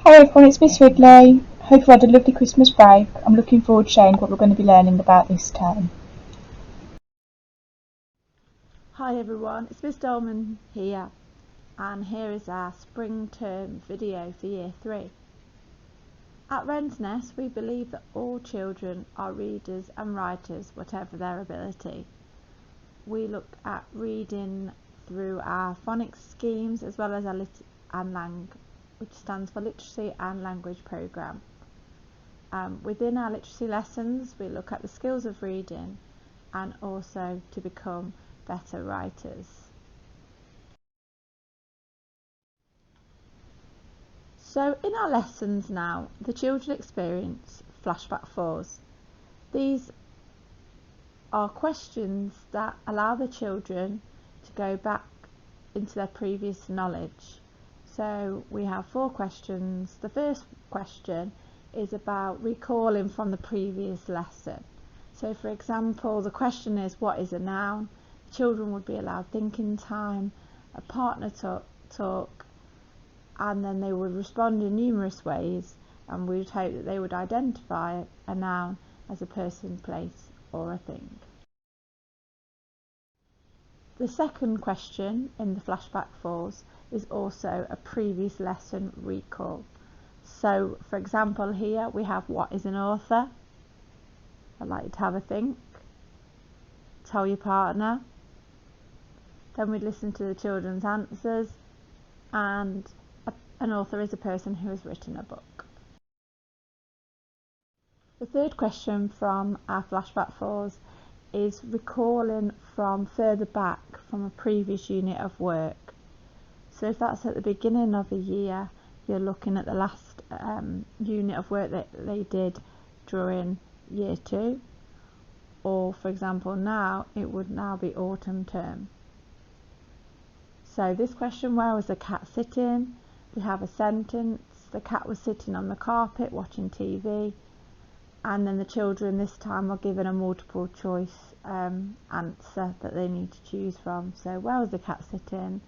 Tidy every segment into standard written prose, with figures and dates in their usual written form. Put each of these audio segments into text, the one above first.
Hi everyone, it's Miss Ridley. Hope you've had a lovely Christmas break. I'm looking forward to sharing what we're going to be learning about this term. Hi everyone, it's Miss Dolman here, and here is our spring term video for Year 3. At Wren's Nest, we believe that all children are readers and writers, whatever their ability. We look at reading through our phonics schemes as well as our which stands for Literacy and Language Programme. Within our literacy lessons, we look at the skills of reading and also to become better writers. So in our lessons now, the children experience Flashback Fours. These are questions that allow the children to go back into their previous knowledge. So we have 4 questions. The first question is about recalling from the previous lesson. So for example, the question is, what is a noun? The children would be allowed thinking time, a partner talk, and then they would respond in numerous ways, and we would hope that they would identify a noun as a person, place or a thing. The second question in the Flashback Fours is also a previous lesson recall. So for example, here we have, what is an author? I'd like you to have a think. Tell your partner. Then we'd listen to the children's answers, and an author is a person who has written a book. The third question from our Flashback Fours is recalling from further back from a previous unit of work. So if that's at the beginning of a year, you're looking at the last unit of work that they did during Year 2, or for example now, it would now be autumn term. So this question, where was the cat sitting? We have a sentence, the cat was sitting on the carpet watching TV, and then the children this time are given a multiple choice answer that they need to choose from. So where was the cat sitting?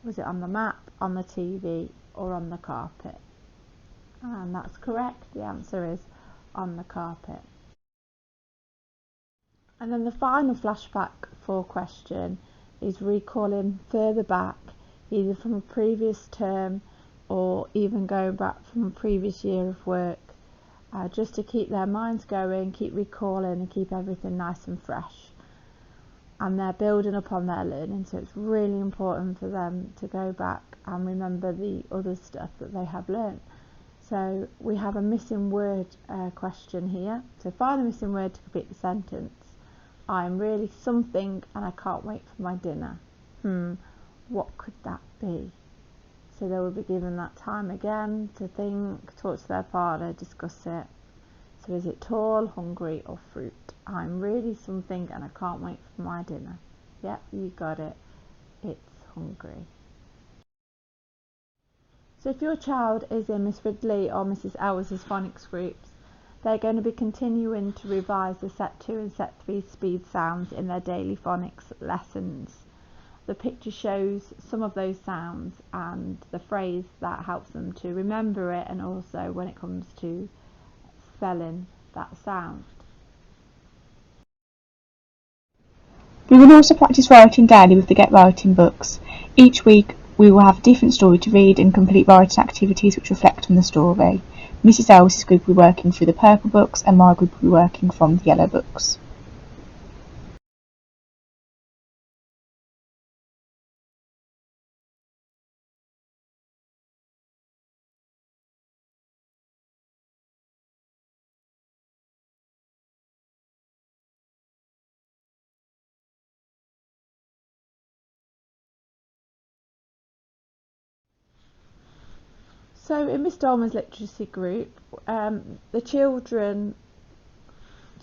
Was it on the mat, on the TV or on the carpet? And that's correct, the answer is on the carpet. And then the final Flashback 4 question is recalling further back, either from a previous term or even going back from a previous year of work, just to keep their minds going, keep recalling and keep everything nice and fresh. And they're building upon their learning, so it's really important for them to go back and remember the other stuff that they have learnt. So we have a missing word question here. So find the missing word to complete the sentence. I'm really something and I can't wait for my dinner. What could that be? So they will be given that time again to think, talk to their partner, discuss it. So is it tall, hungry or fruit? I'm really something and I can't wait for my dinner. Yep, you got it. It's hungry. So if your child is in Miss Ridley or Mrs Elwes' phonics groups, they're going to be continuing to revise the Set 2 and Set 3 speed sounds in their daily phonics lessons. The picture shows some of those sounds and the phrase that helps them to remember it, and also when it comes to spelling that sound. We will also practice writing daily with the Get Writing books. Each week we will have a different story to read and complete writing activities which reflect on the story. Mrs Elwes' group will be working through the purple books and my group will be working from the yellow books. So in Miss Dolman's literacy group, the children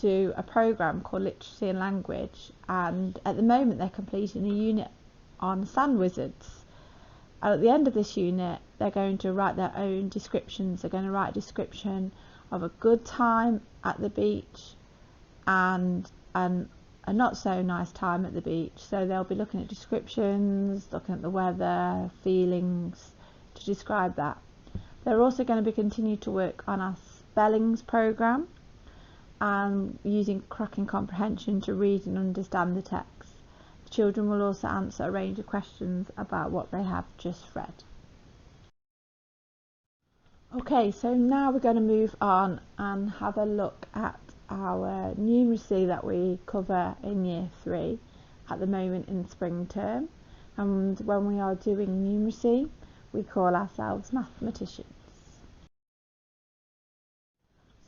do a programme called Literacy and Language, and at the moment they're completing a unit on sand wizards. And at the end of this unit they're going to write their own descriptions. They're going to write a description of a good time at the beach and a not so nice time at the beach. So they'll be looking at descriptions, looking at the weather, feelings to describe that. They're also going to be continued to work on our spellings programme and using cracking comprehension to read and understand the text. The children will also answer a range of questions about what they have just read. Okay, so now we're going to move on and have a look at our numeracy that we cover in year 3 at the moment in spring term. And when we are doing numeracy, we call ourselves mathematicians.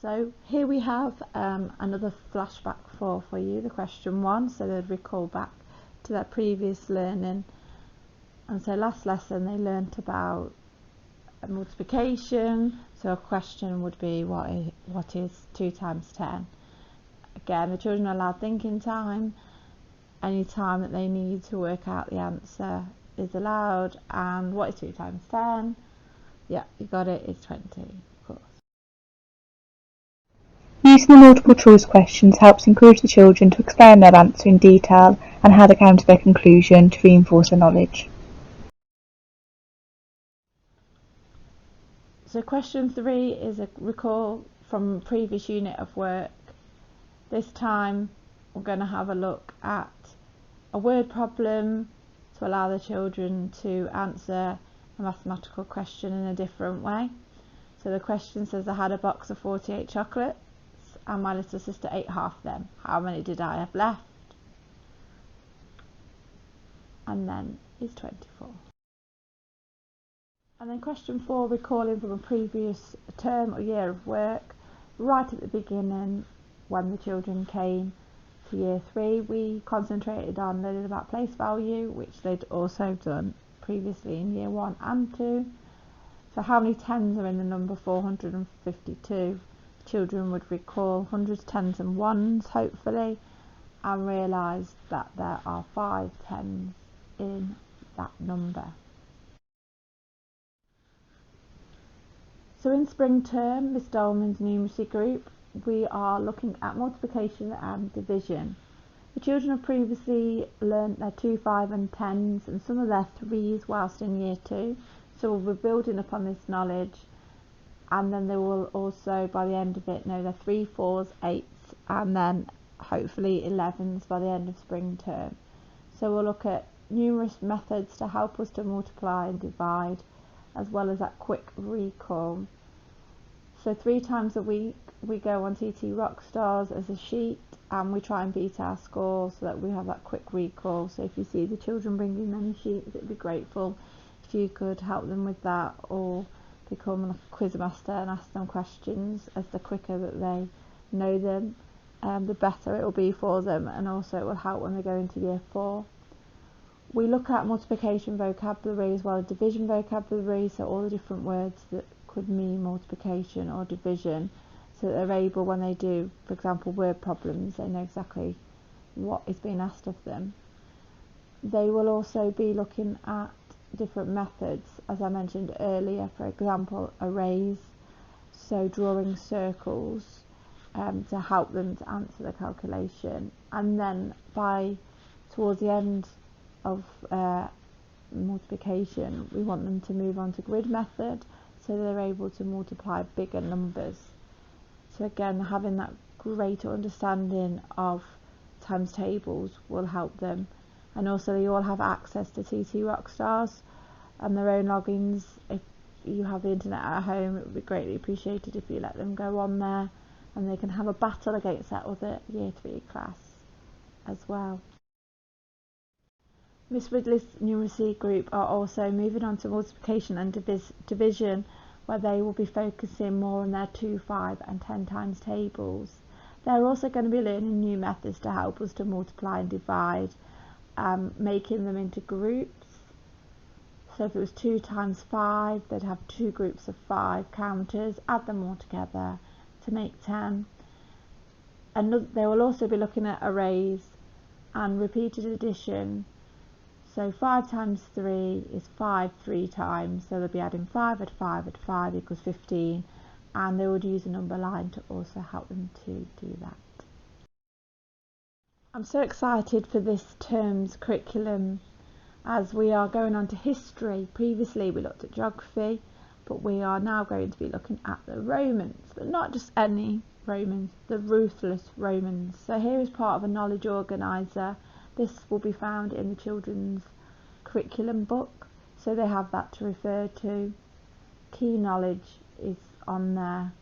So here we have another flashback for you, the question 1, so they'd recall back to their previous learning. And so last lesson they learnt about multiplication, so a question would be what is 2 times 10. Again, the children are allowed thinking time. Any time that they need to work out the answer is allowed. And what is 2 times 10? Yeah, you got it, it's 20, of course. Using the multiple choice questions helps encourage the children to explain their answer in detail and how they came to their conclusion to reinforce their knowledge. So question 3 is a recall from previous unit of work. This time we're going to have a look at a word problem to allow the children to answer a mathematical question in a different way. So the question says, I had a box of 48 chocolates and my little sister ate half them. How many did I have left? And then is 24. And then question 4, recalling from a previous term or year of work. Right at the beginning, when the children came to year 3, we concentrated on learning about place value, which they'd also done previously in year 1 and 2. So how many tens are in the number 452? Children would recall hundreds, tens and ones, hopefully, and realise that there are 5 tens in that number. So in spring term, Miss Dolman's numeracy group, we are looking at multiplication and division. The children have previously learnt their 2, 5 and 10s and some of their 3s whilst in year 2. So we'll be building upon this knowledge, and then they will also by the end of it know their 3, 4s, 8s and then hopefully 11s by the end of spring term. So we'll look at numerous methods to help us to multiply and divide, as well as that quick recall. So 3 times a week we go on TT Rockstars as a sheet and we try and beat our score so that we have that quick recall. So if you see the children bringing many sheets, it'd be grateful if you could help them with that, or become like a quiz master and ask them questions, as the quicker that they know them, the better it will be for them, and also it will help when they go into year 4. We look at multiplication vocabulary as well as division vocabulary, so all the different words that could mean multiplication or division, so that they're able, when they do, for example, word problems, they know exactly what is being asked of them. They will also be looking at different methods, as I mentioned earlier, for example, arrays, so drawing circles to help them to answer the calculation. And then towards the end of multiplication, we want them to move on to grid method, so they're able to multiply bigger numbers. So again, having that greater understanding of times tables will help them. And also they all have access to TT Rockstars and their own logins. If you have the internet at home, it would be greatly appreciated if you let them go on there, and they can have a battle against that other year 3 class as well. Miss Ridley's numeracy group are also moving on to multiplication and division, where they will be focusing more on their 2, 5 and 10 times tables. They're also going to be learning new methods to help us to multiply and divide, making them into groups. So if it was 2 times 5, they'd have 2 groups of 5 counters, add them all together to make 10. And they will also be looking at arrays and repeated addition. So 5 times 3 is 5 3 times, so they'll be adding 5 at 5 at 5 equals 15, and they would use a number line to also help them to do that. I'm so excited for this term's curriculum, as we are going on to history. Previously we looked at geography, but we are now going to be looking at the Romans, but not just any Romans, the ruthless Romans. So here is part of a knowledge organiser. This will be found in the children's curriculum book, so they have that to refer to. Key knowledge is on there.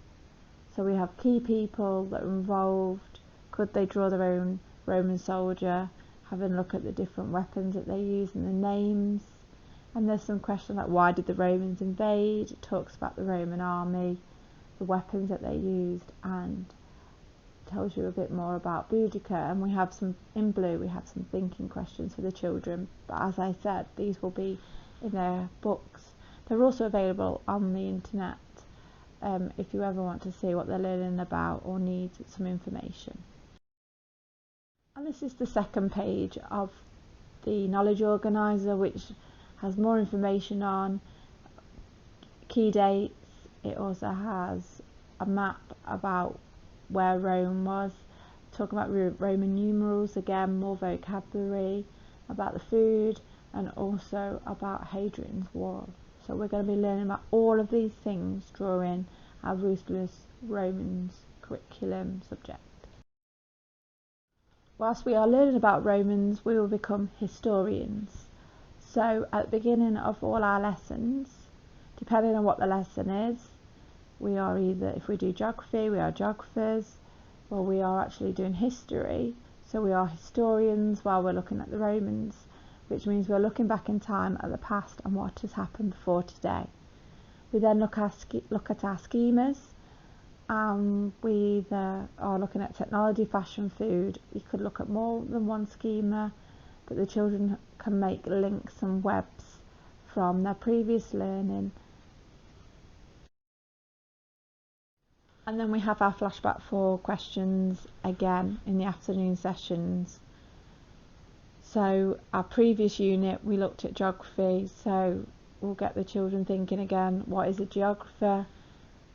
So we have key people that are involved. Could they draw their own Roman soldier? Having a look at the different weapons that they use and the names. And there's some questions like, why did the Romans invade? It talks about the Roman army, the weapons that they used, and tells you a bit more about Boudica. And we have some, in blue, we have some thinking questions for the children. But as I said, these will be in their books. They're also available on the internet if you ever want to see what they're learning about or need some information. And this is the second page of the knowledge organiser, which has more information on key dates. It also has a map about where Rome was, talking about Roman numerals, again more vocabulary, about the food, and also about Hadrian's Wall. So we're going to be learning about all of these things during our Ruthless Romans curriculum subject. Whilst we are learning about Romans, we will become historians. So at the beginning of all our lessons, depending on what the lesson is, we are either, if we do geography, we are geographers, or we are actually doing history, so we are historians while we're looking at the Romans, which means we're looking back in time at the past and what has happened before today. We then look at our schemas, and we either are looking at technology, fashion, food. You could look at more than one schema, but the children can make links and webs from their previous learning. And then we have our Flashback Four questions again in the afternoon sessions. So our previous unit we looked at geography, so we'll get the children thinking again, what is a geographer?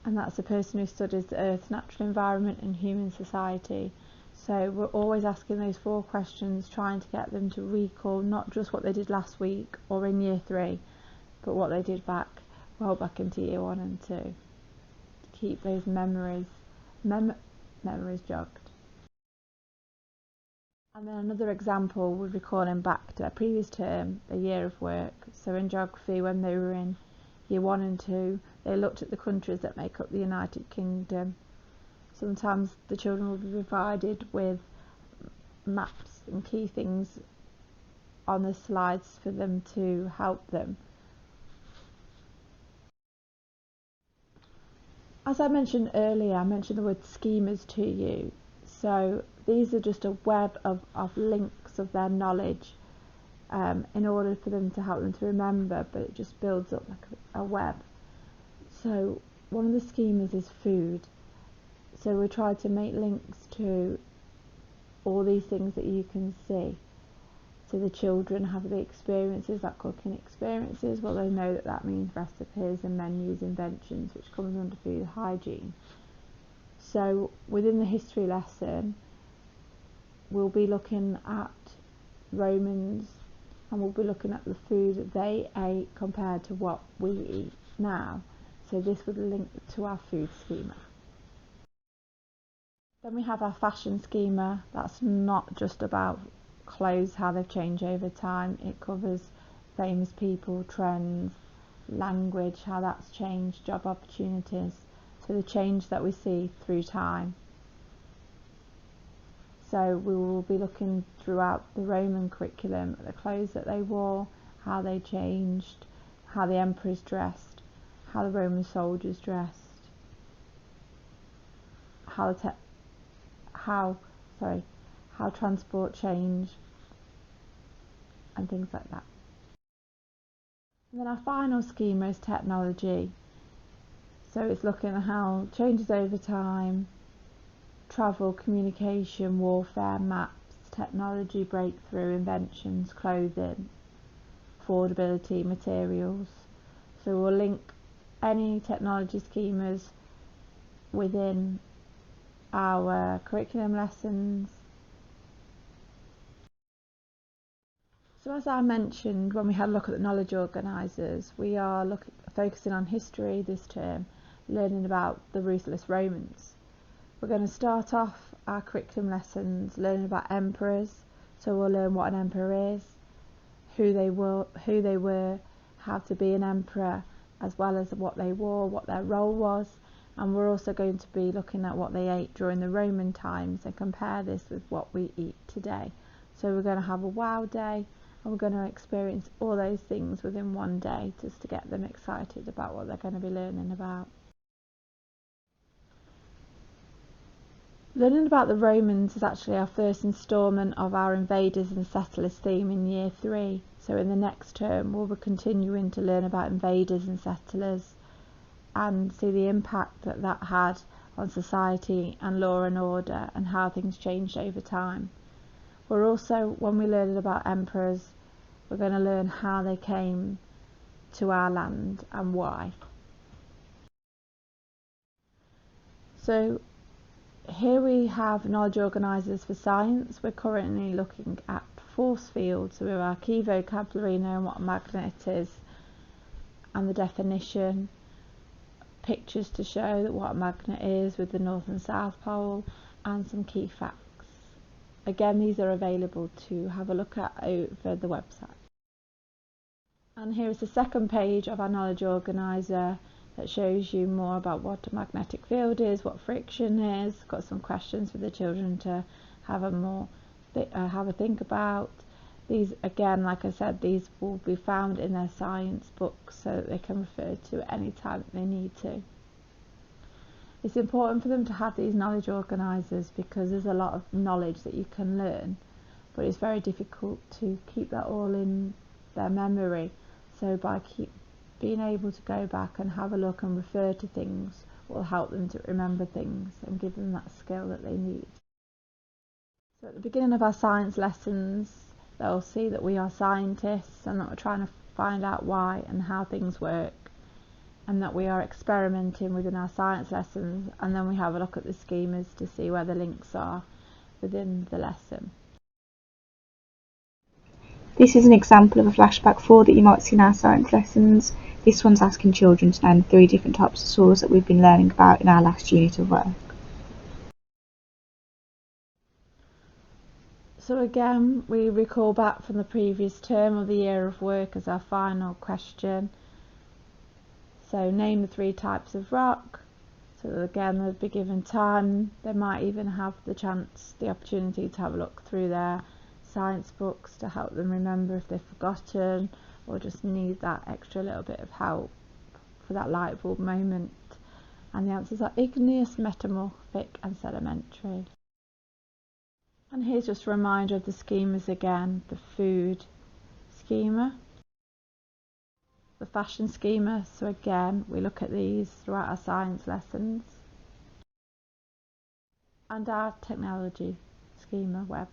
And that's a person who studies the Earth's natural environment and human society. So we're always asking those 4 questions, trying to get them to recall not just what they did last week or in year 3, but what they did back into year 1 and 2, to keep those memories jogged. And then another example would be calling back to a previous term, a year of work. So in geography, when they were in year 1 and 2, they looked at the countries that make up the United Kingdom. Sometimes the children will be provided with maps and key things on the slides for them to help them. As I mentioned earlier, I mentioned the word schemas to you. So these are just a web of links of their knowledge in order for them to help them to remember, but it just builds up like a web. So one of the schemas is food. So we try to make links to all these things that you can see. So the children have the experiences, like cooking experiences. Well, they know that that means recipes and menus, inventions, which comes under food hygiene. So within the history lesson, we'll be looking at Romans, and we'll be looking at the food that they ate compared to what we eat now. So this would link to our food schema. Then we have our fashion schema. That's not just about clothes, how they've changed over time. It covers famous people, trends, language, how that's changed, job opportunities. So the change that we see through time. So we will be looking throughout the Roman curriculum at the clothes that they wore, how they changed, how the emperors dressed, how the Roman soldiers dressed, how transport changed, and things like that. And then our final schema is technology. So it's looking at how it changes over time, travel, communication, warfare, maps, technology, breakthrough, inventions, clothing, affordability, materials. So we'll link any technology schemas within our curriculum lessons. So as I mentioned when we had a look at the knowledge organisers, we are focusing on history this term, learning about the ruthless Romans. We're going to start off our curriculum lessons learning about emperors, so we'll learn what an emperor is, who they were, how to be an emperor, as well as what they wore, what their role was, and we're also going to be looking at what they ate during the Roman times and compare this with what we eat today. So we're going to have a wow day, and we're going to experience all those things within one day just to get them excited about what they're going to be learning about. Learning about the Romans is actually our first instalment of our invaders and settlers theme in year 3. So in the next term we'll be continuing to learn about invaders and settlers and see the impact that that had on society and law and order and how things changed over time. We're also, when we learn about emperors, we're going to learn how they came to our land and why. So here we have knowledge organisers for science. We're currently looking at force fields, so with our key vocabulary, knowing what a magnet is and the definition, pictures to show that what a magnet is with the North and South Pole, and some key facts. Again, these are available to have a look at over the website. And here is the second page of our knowledge organiser that shows you more about what a magnetic field is, what friction is. Got some questions for the children to have a think about. These, again, like I said, these will be found in their science books so that they can refer to at any time they need to. It's important for them to have these knowledge organisers because there's a lot of knowledge that you can learn, but it's very difficult to keep that all in their memory. So by being able to go back and have a look and refer to things will help them to remember things and give them that skill that they need. So at the beginning of our science lessons, they'll see that we are scientists and that we're trying to find out why and how things work, and that we are experimenting within our science lessons, and then we have a look at the schemas to see where the links are within the lesson. This is an example of a flashback 4 that you might see in our science lessons. This one's asking children to name 3 different types of saws that we've been learning about in our last unit of work. So again, we recall back from the previous term of the year of work as our final question. So name the 3 types of rock. So again, they'll be given time. They might even have the opportunity to have a look through their science books to help them remember if they've forgotten or just need that extra little bit of help for that light bulb moment. And the answers are igneous, metamorphic and sedimentary. And here's just a reminder of the schemas again: the food schema, the fashion schema, so again we look at these throughout our science lessons, and our technology schema web.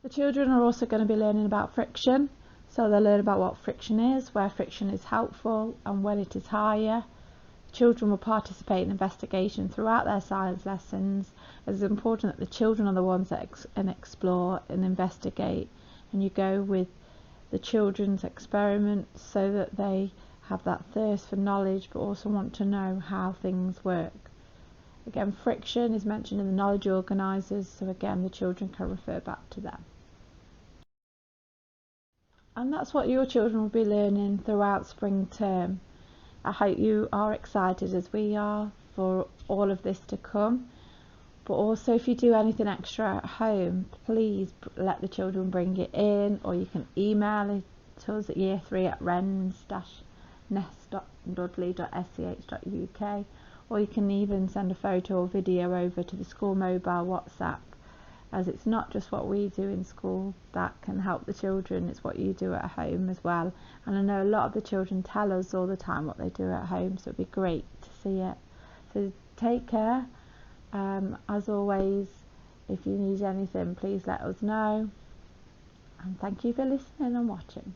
The children are also going to be learning about friction, so they'll learn about what friction is, where friction is helpful and when it is higher. Children will participate in investigation throughout their science lessons. It's important that the children are the ones that explore and investigate, and you go with the children's experiments so that they have that thirst for knowledge but also want to know how things work. Again, friction is mentioned in the knowledge organisers, so again the children can refer back to them. And that's what your children will be learning throughout spring term. I hope you are excited as we are for all of this to come. But also, if you do anything extra at home, please let the children bring it in, or you can email it to us at year3@rens-nest.dudley.sch.uk, or you can even send a photo or video over to the school mobile WhatsApp, as it's not just what we do in school that can help the children, it's what you do at home as well. And I know a lot of the children tell us all the time what they do at home, so it'd be great to see it. So take care. As always, if you need anything, please let us know, and thank you for listening and watching.